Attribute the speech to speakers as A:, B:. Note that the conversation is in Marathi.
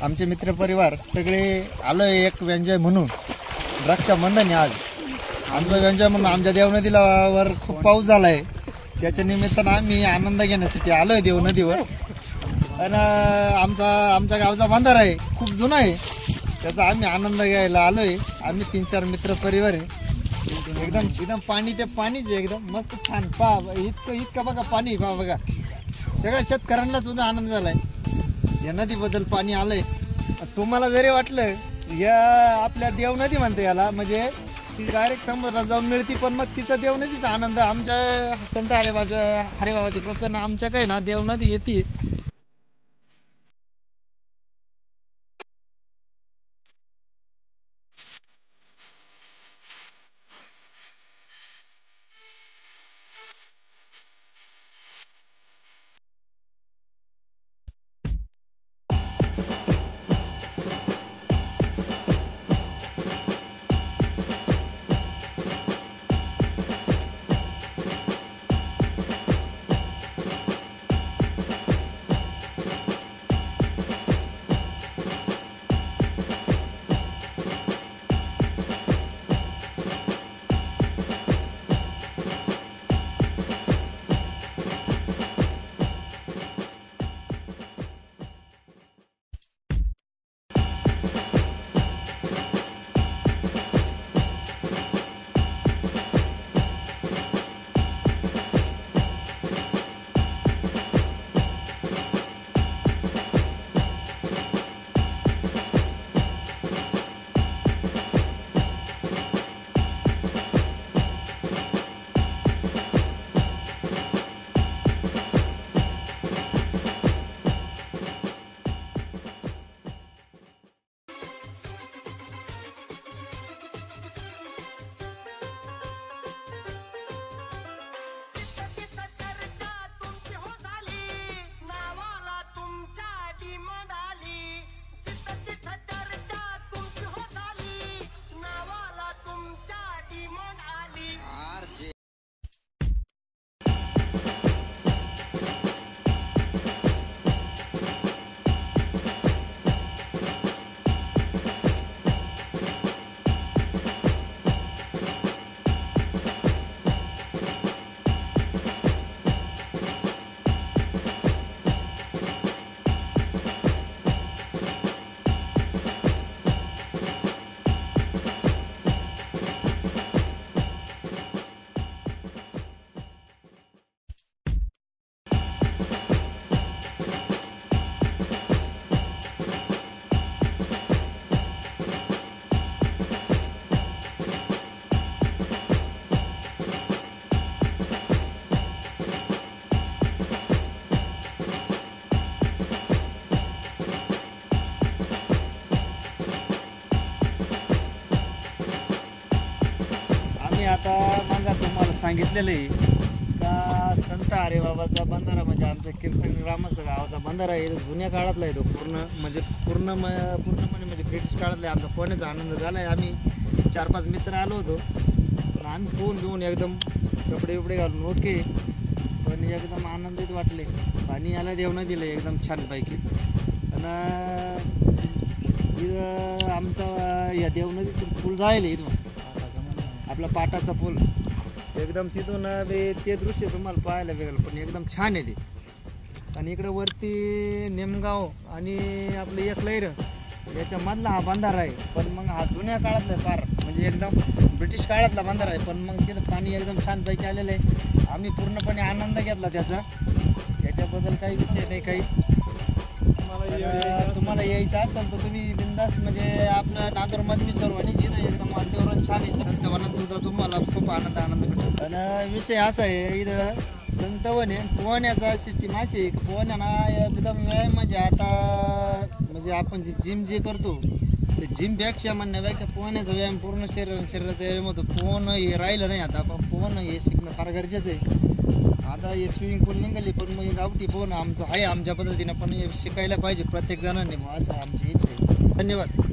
A: आमचे मित्रपरिवार सगळे आलोय एक एन्जॉय म्हणून. रक्षाबंधन आज आमचं एन्जॉय म्हणून आमच्या देवनदीला वर खूप पाऊस झालाय, त्याच्या निमित्तानं आम्ही आनंद घेण्यासाठी आलोय देवनदीवर. आणि आमच्या गावचा बंधारा आहे, खूप जुना आहे, त्याचा आम्ही आनंद घ्यायला आलोय. आम्ही 3-4 मित्रपरिवार आहे. एकदम पाणी ते पाणीच एकदम मस्त छान. इतकं बघा पाणी बघा. सगळ्या शेतकऱ्यांना सुद्धा आनंद झालाय या नदीबद्दल. पाणी आलंय. तुम्हाला जरी वाटलं या आपल्या देवनदी म्हणते याला, म्हणजे ती डायरेक्ट समुद्रात जाऊन मिळती, पण मग तिचा देवनदीचा आनंद आमच्या संत हरिबाबाच्या कृपेनं आमच्या काही ना देवनदी येते. आता मग तुम्हाला सांगितलेलं आहे का संत हरिबाबाचा बंधारा म्हणजे आमच्या कीर्तन ग्रामस्थ गावाचा बंधारा आहे. जुन्या काळातला आहे तो, पूर्णपणे म्हणजे ब्रिटिश काळातला आहे. आमचा पोहण्याचा आनंद झाला आहे. आम्ही 4-5 मित्र आलो होतो, पण आम्ही पोहून घेऊन एकदम कपडे बिपडे घालून ओके, पण एकदम आनंदित वाटले. पाणी याला देवनं दिलं एकदम छानपैकी. आणि इथं आमचा या देवनदीतून पूल जायला इथून आपला पाटाचा पूल एकदम तिथून ते दृश्य तुम्हाला पाहायला वेगळं, पण एकदम छान आहे ते. आणि इकडं वरती नेमगाव आणि आपलं एक लैर याच्या मधला हा बंधारा आहे. पण मग हा जुन्या काळातला फार म्हणजे एकदम ब्रिटिश काळातला बंधारा आहे, पण मग तिथं पाणी एकदम छानपैकी आलेलं आहे. आम्ही पूर्णपणे आनंद घेतला त्याच्याबद्दल काही विषय नाही. काही तुम्हाला यायचं असेल तर तुम्ही बिंदास म्हणजे आपलं नांदूर मधमी सर्वांनी जिथं एकदम वातावरण छान आहे. संतवनात सुद्धा तुम्हाला खूप आनंद भेटतो. आणि विषय असा आहे इथं संतवन आहे पोहण्याचा शेती मासे पोहण्याना एकदम व्यायाम म्हणजे आता म्हणजे आपण जे करतो ते जिमपेक्षा म्हणण्यापेक्षा पोहण्याचा व्यायाम पूर्ण शरीराचा व्यायाम होतो. पोहणं हे राहिलं नाही आता, पण पोहणं हे शिकणं फार गरजेचं आहे. आता हे स्विमिंग पूल निघाली, पण मग गावठी पोहणं आमचं आहे आमच्या पद्धतीनं, पण हे शिकायला पाहिजे प्रत्येक जणांनी. मग असं आमची इच्छा आहे. धन्यवाद.